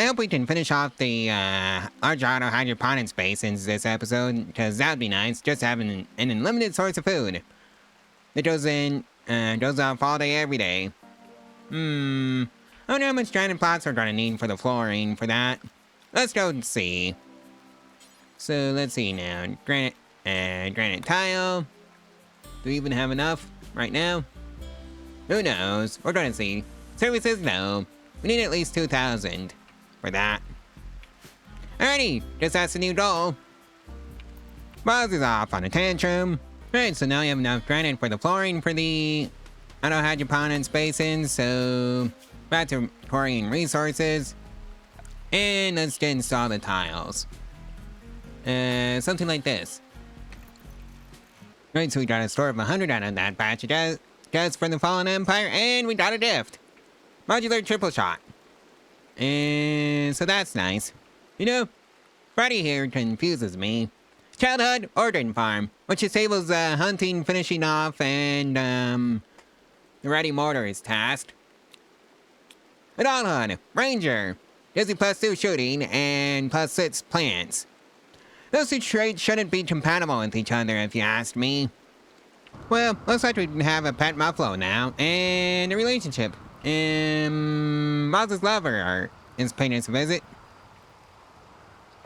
hope we can finish off the large auto hydroponics basins this episode, because that would be nice, just having an unlimited source of food. It goes off all day, every day. I wonder how much granite plots we're gonna need for the flooring for that. Let's go and see. So let's see now. Granite tile. Do we even have enough right now? Who knows? We're gonna see. Services, no. We need at least 2,000 for that. Alrighty, guess that's the new goal. Boz is off on a tantrum. Right, so now we have enough granite for the flooring for the auto hydroponics basins, so back to quarrying resources. And let's get install the tiles. Something like this. Right, so we got a store of 100 out of that batch of gas for the Fallen Empire, and we got a gift. Modular triple shot. And so that's nice. You know, Freddy here confuses me. Childhood Organ Farm, which disables hunting, finishing off, and the ready mortar is tasked. Adulthood Ranger, gives you +2 shooting and +6 plants. Those two traits shouldn't be compatible with each other, if you ask me. Well, looks like we have a pet muffalo now, and a relationship. Boz's lover is paying us a visit.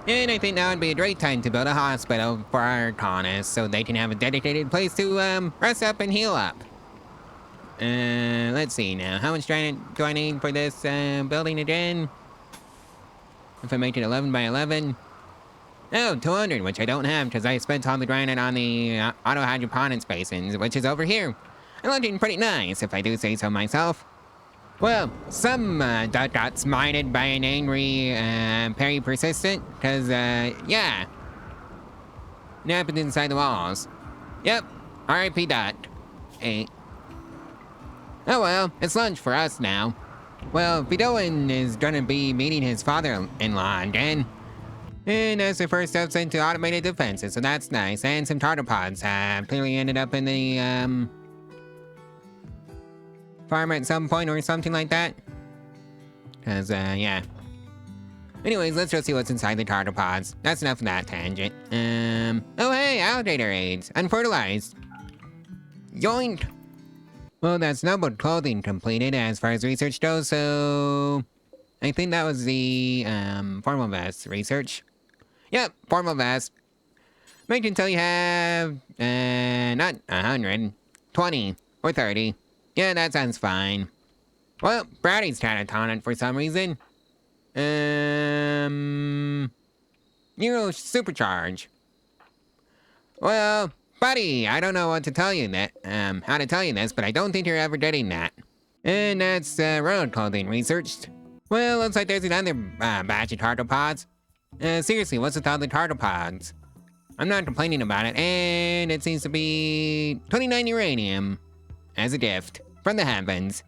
And I think now would be a great time to build a hospital for our colonists, so they can have a dedicated place to rest up and heal up. Let's see now. How much granite do I need for this building again? If I make it 11 by 11. Oh, 200, which I don't have because I spent all the granite on the auto hydroponics basins, which is over here. And looking pretty nice, if I do say so myself. Well, some duck got smited by an angry Perry Persistent, because, yeah. It happened inside the walls. Yep, R.I.P. duck. 8. Oh well, it's lunch for us now. Well, Vidoin is gonna be meeting his father-in-law again. And that's the first steps into automated defenses, so that's nice. And some tardipods have clearly ended up in the, farm at some point or something like that. Cause, yeah. Anyways, let's go see what's inside the tardipods. That's enough of that tangent. Oh hey, alligator eggs, unfertilized. Yoink! Well, that's noble clothing completed as far as research goes, so I think that was the, formal vest research. Yep, formal vest. Make until you have, not 100, 20, or 30. Yeah, that sounds fine. Well, Brady's catatonic for some reason. Neuro supercharge. Well, buddy, I don't know what to tell you how to tell you this, but I don't think you're ever getting that. And that's, road clothing researched. Well, looks like there's another, batch of tardipods. Seriously, what's with all the tardipods? I'm not complaining about it, and it seems to be 29 uranium as a gift from the heavens.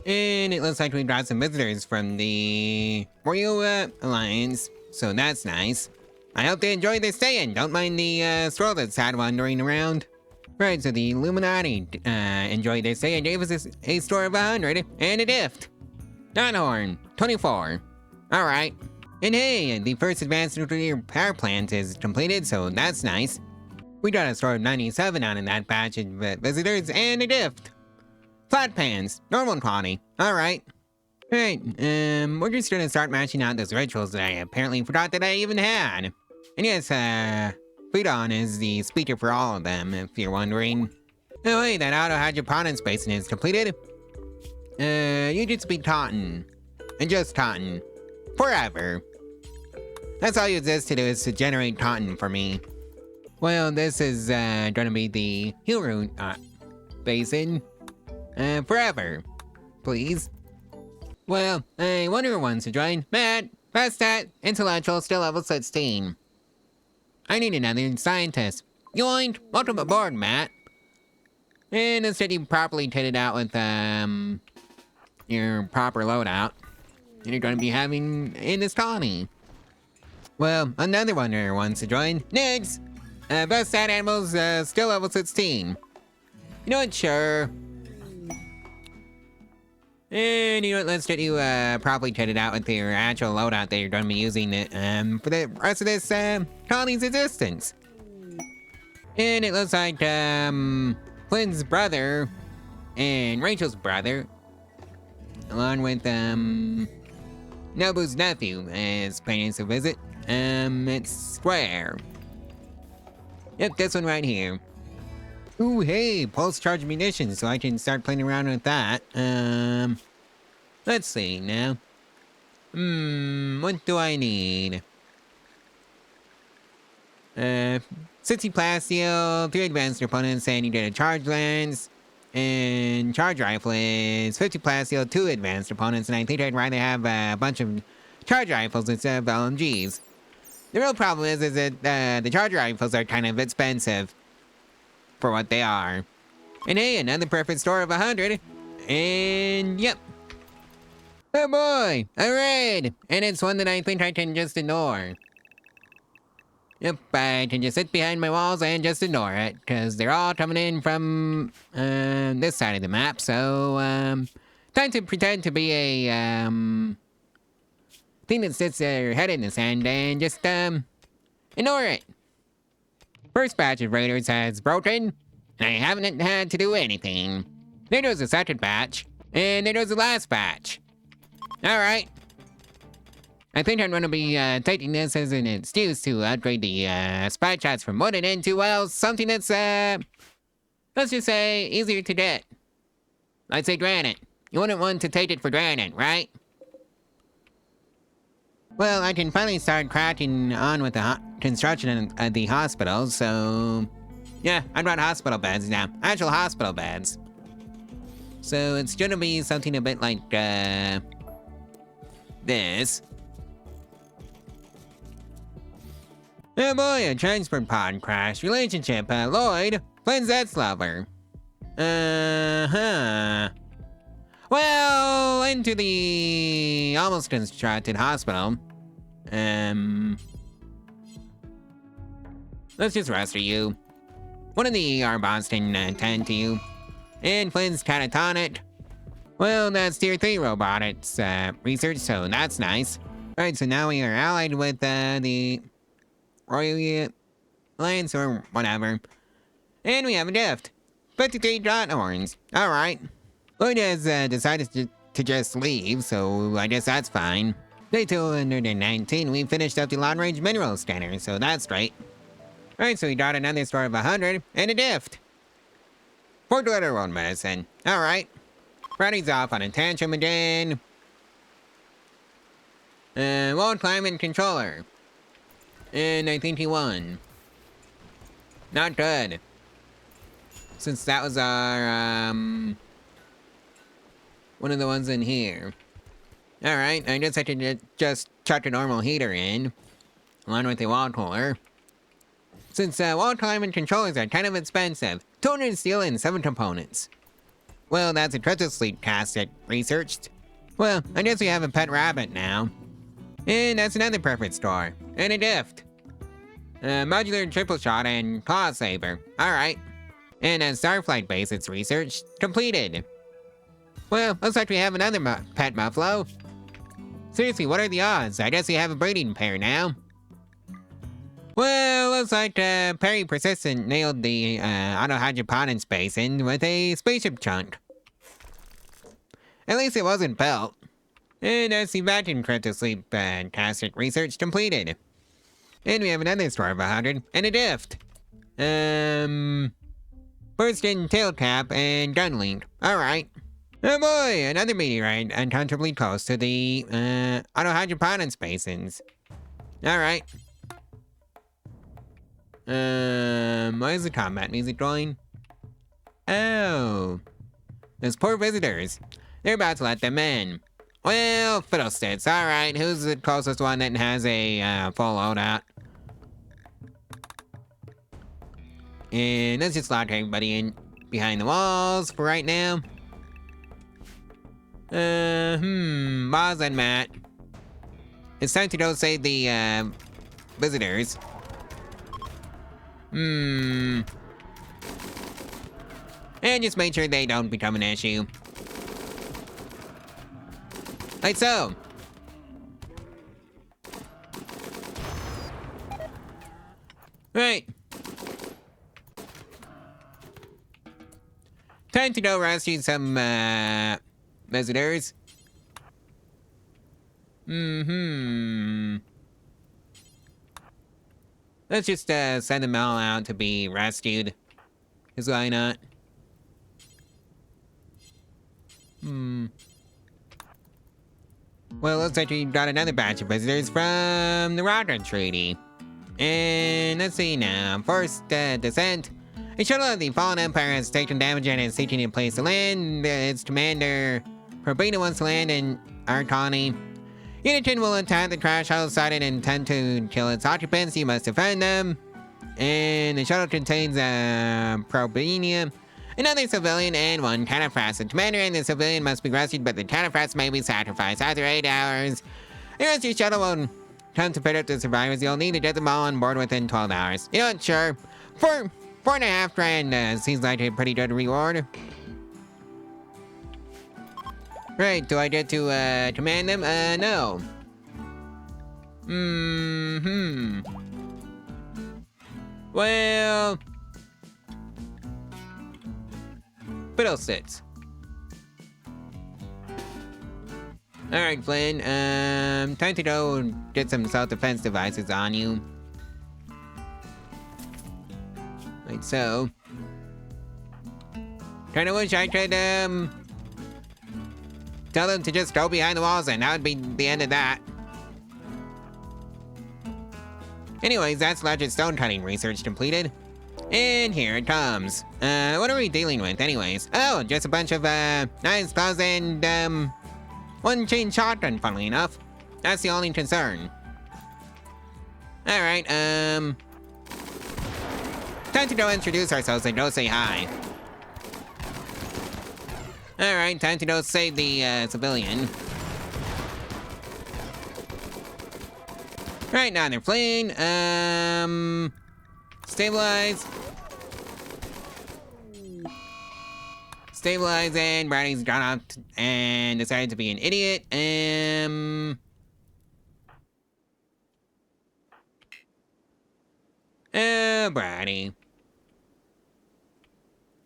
And it looks like we got some visitors from the Royal Alliance, so that's nice. I hope they enjoy their stay and don't mind the stroll that's had wandering around. Right, so the Illuminati enjoyed their stay and gave us a store of 100 and a gift. Donhorn, 24. Alright. And hey, the first advanced nuclear power plant is completed, so that's nice. We got a store of 97 out of that batch of visitors and a gift. Flat pans, normal quality. Alright. Alright, we're just gonna start matching out those rituals that I apparently forgot that I even had. And yes, Budon is the speaker for all of them, if you're wondering. Oh hey, that auto hydroponics basin is completed. You just be taunting. And just taunting. Forever. That's all you exist to do is to generate cotton for me. Well, this is gonna be the heel root basin. Forever. Please. Well, I wonder who wants to join. Matt, best stat, intellectual, still level 16. I need another scientist. Yoink! Welcome aboard, Matt. And instead you properly kitted out with, your proper loadout. You're gonna be having in this colony. Well, another wanderer wants to join. Nix! Best stat animals, still level 16. You know what, sure. And you know what, let's get you properly kitted out with your actual loadout that you're going to be using it for the rest of this colony's existence. And it looks like Flynn's brother and Rachel's brother, along with Nobu's nephew, is paying us a visit. It's Square. Yep, this one right here. Ooh, hey, pulse charge munitions, so I can start playing around with that. Let's see now. What do I need? 60 plasteel, 3 advanced opponents, and you get a charge lens. And charge rifle is 50 plasteel, 2 advanced opponents, and I think I'd rather have a bunch of charge rifles instead of LMGs. The real problem is that the charge rifles are kind of expensive for what they are. And hey, another perfect store of 100. And yep. Oh boy, a raid! And it's one that I think I can just ignore. Yep, I can just sit behind my walls and just ignore it, because they're all coming in from this side of the map, so time to pretend to be a thing that sits their head in the sand and just ignore it. First batch of raiders has broken, and I haven't had to do anything. There goes the second batch, and there goes the last batch. Alright. I think I'm going to be taking this as an excuse to upgrade the spy shots from wooden into, well, something that's, let's just say, easier to get. I'd say granite. You wouldn't want to take it for granted, right? Well, I can finally start cracking on with the construction of the hospital, so... yeah, I brought hospital beds now. Actual hospital beds. So it's gonna be something a bit like, this. Oh boy, a transport pod crash. Relationship, Lloyd, Flynn's ex-lover. Well, into the almost constructed hospital. Let's just rescue you. One of the ER bots can attend to you. And Flynn's catatonic. Well, that's tier 3 robotics research, so that's nice. Alright, so now we are allied with the Royal Alliance or whatever. And we have a gift. 53 dot horns. Alright. Lloyd has decided to just leave, so I guess that's fine. Day 219, we finished up the long-range mineral scanner, so that's great. Alright, so we got another store of 100, and a gift. 4 glitter world medicine. Alright. Freddy's off on a tantrum again. Wall climate controller. And I think he won. Not good. Since that was our, one of the ones in here. Alright, I guess I could just chuck a normal heater in. Along with the wall cooler. Since wall climate controllers are kind of expensive. 200 steel and 7 components. Well, that's a crypto sleep cast I researched. Well, I guess we have a pet rabbit now. And that's another perfect store. And a gift. Modular triple shot and claw saber. Alright. And a Starflight base it's researched. Completed. Well, looks like we have another pet muffalo. Seriously, what are the odds? I guess we have a breeding pair now. Well, looks like Perry Persistent nailed the auto hydroponics basin with a spaceship chunk. At least it wasn't built. And that's the vacuum crypto sleep fantastic research completed. And we have another store of 100 and a gift. Burst in tail cap and gun link. Alright. Oh boy, another meteorite uncomfortably close to the auto hydroponics basins. Alright. Why is the combat music going? Oh. Those poor visitors. They're about to let them in. Well, fiddlesticks. Alright, who's the closest one that has a full loadout? And let's just lock everybody in behind the walls for right now. Boz and Matt. It's time to go save the visitors. And just make sure they don't become an issue. Like so. Right. Time to go rescue some, visitors. Let's just, send them all out to be rescued. 'Cause why not? Well, looks like we got another batch of visitors from the Rotter Treaty. And let's see now. First, descent. A shuttle of the Fallen Empire has taken damage and is seeking a place to land. Its commander, Pravculear, wants to land in our colony. Gideon will attack the crash shuttle site and intend to kill its occupants. You must defend them. And the shuttle contains Pravculear, another civilian, and one cataphracts. The commander and the civilian must be rescued, but the cataphracts may be sacrificed. After 8 hours, the rescue shuttle will come to pick up the survivors. You'll need to get them all on board within 12 hours. You know what, sure. 4.5 grand seems like a pretty good reward. Right, do I get to command them? No. Well, fiddlesticks. Alright, Flynn, time to go get some self-defense devices on you. Like so. Kinda wish I could, tell them to just go behind the walls and that would be the end of that. Anyways, that's largest stone cutting research completed. And here it comes. What are we dealing with anyways? Oh, just a bunch of, knives, claws, and, one chain shotgun, funnily enough. That's the only concern. Alright, time to go introduce ourselves and go say hi. Alright, time to go save the, civilian. Right now they're fleeing. Stabilize. Stabilize, and Brownie's gone out and decided to be an idiot. Brownie.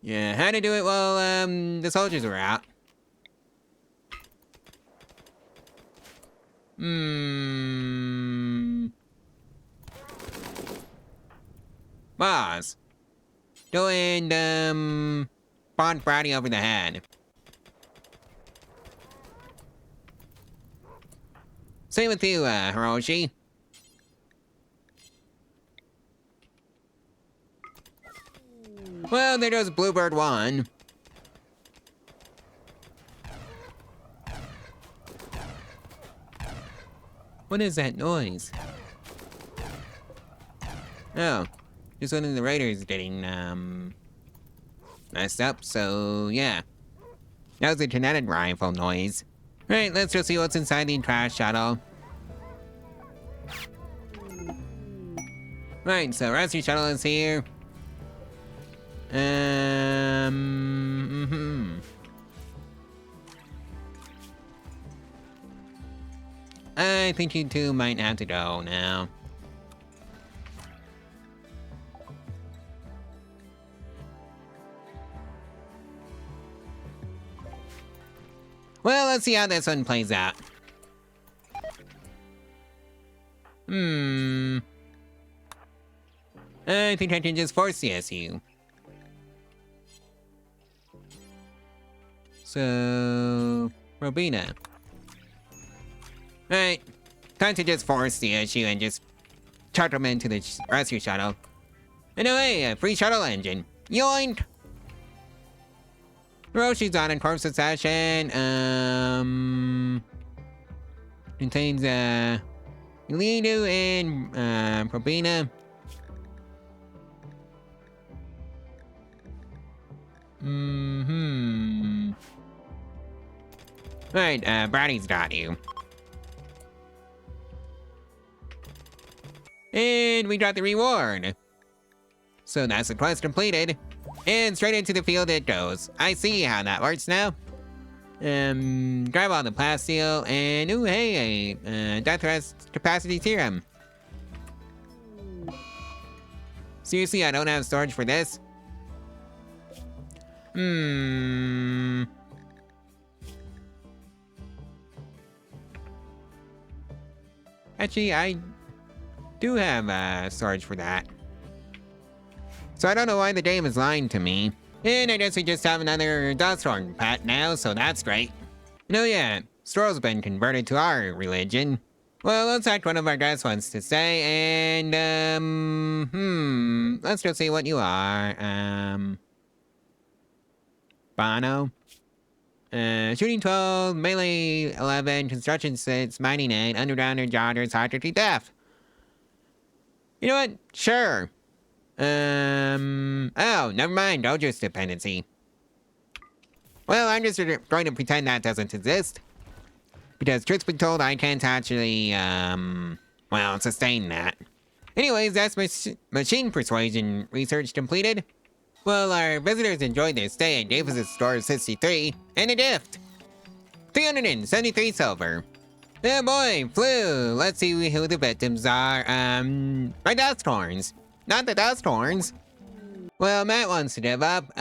Yeah, how to do it while, the soldiers were out. Boss. Go and, bonk Brownie over the head. Same with you, Hiroshi. Well, there goes Bluebird 1. What is that noise? Oh, just one of the raiders getting, messed up, so yeah. That was a kinetic rifle noise. Right, let's go see what's inside the trash shuttle. Right, so rescue shuttle is here. I think you two might have to go now. Well, let's see how this one plays out. I think I can just force the SU. So, Robina. Right, time to just force the issue and just chuck them into the rescue shuttle. And oh hey, a free shuttle engine. Yoink! Hiroshi's on in corpse accession. Contains, Lidu and, Robina. Right, Brownie's got you. And we got the reward. So that's the quest completed. And straight into the field it goes. I see how that works now. Grab all the plasteel, and ooh, hey, a death rest capacity theorem. Seriously, I don't have storage for this? Actually, I do have storage for that. So I don't know why the game is lying to me. And I guess we just have another Dusthorn pet now, so that's great. Yeah, Stroll's been converted to our religion. Well, looks like one of our guests wants to say, and, let's go see what you are. Bono? Shooting 12, melee 11, construction 6, mining 8, undergrounder, joggers, hierarchy, theft. You know what? Sure. Oh, never mind, Dojo's dependency. Well, I'm just going to pretend that doesn't exist. Because truth be told, I can't actually, well, sustain that. Anyways, that's machine persuasion research completed. Well, our visitors enjoyed their stay and gave us a score of 63, and a gift. 373 silver. Oh boy, flu. Let's see who the victims are. My dust horns. Not the dust horns. Well, Matt wants to give up.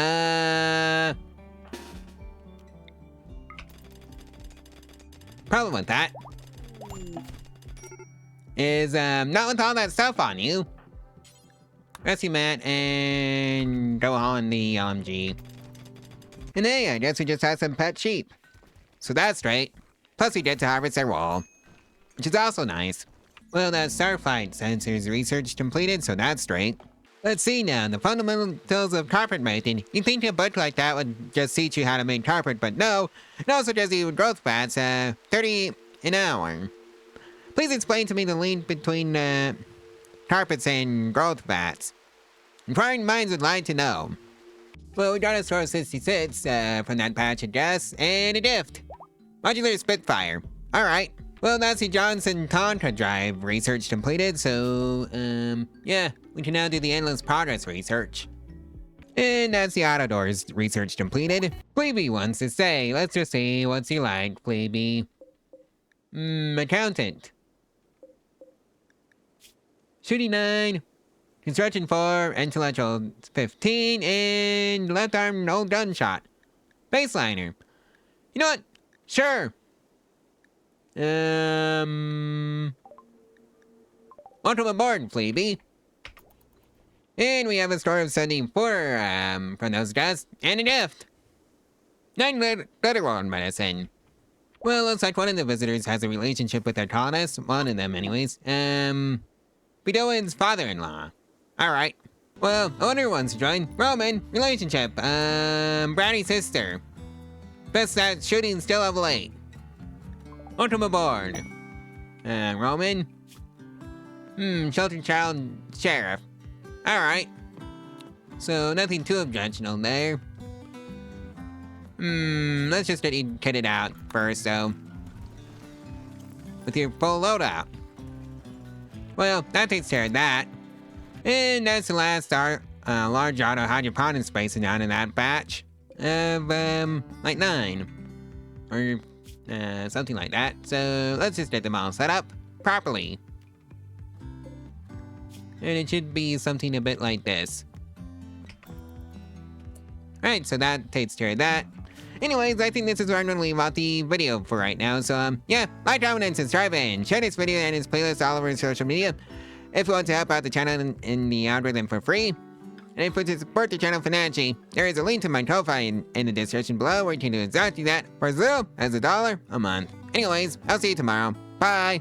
Problem with that is, not with all that stuff on you. Rescue Matt and go on the LMG. And hey, I guess we just had some pet sheep. So that's great. Plus we get to harvest their wool, which is also nice. Well, that Starfight sensors research completed, so that's great. Let's see now, the fundamentals of carpet making. You'd think a book like that would just teach you how to make carpet, but no. It also gives you growth bats, 30 an hour. Please explain to me the link between, carpets and growth bats. Inquiring minds would like to know. Well, we got a score of 66, from that patch, I guess, and a gift. Modular Spitfire. Alright. Well, that's the Johnson Contra Drive research completed, so, yeah, we can now do the Endless Progress research. And that's the Auto Doors research completed. Plebe wants to say, let's just see what's he like, Plebe. Accountant. Shooting 9. Construction 4, intellectual 15, and left arm no gunshot. Baseliner. You know what? Sure. Welcome aboard, Plebe. And we have a score of 74, from those guests, and a gift. 9 Letterworld medicine. Well, looks like one of the visitors has a relationship with their colonists. One of them, anyways. Bedoin's father-in-law. Alright. Well, owner wants to join. Roman, relationship. Bratty's sister. Best at shooting, still level 8. Welcome aboard. Roman. Sheltered child sheriff. Alright. So, nothing too objectionable there. Let's just get you kitted out first, though. With your full loadout. Well, that takes care of that. And that's the last large auto hydroponics space down in that batch. Of, like 9. Or, something like that. So, let's just get them all set up properly. And it should be something a bit like this. Alright, so that takes care of that. Anyways, I think this is where I'm gonna leave out the video for right now. So, yeah, like, comment, and subscribe, and share this video and its playlist all over social media. If you want to help out the channel in the algorithm for free. And if you want to support the channel financially, there is a link to my Ko-Fi in the description below where you can do exactly that for as little as $1 a month. Anyways, I'll see you tomorrow. Bye!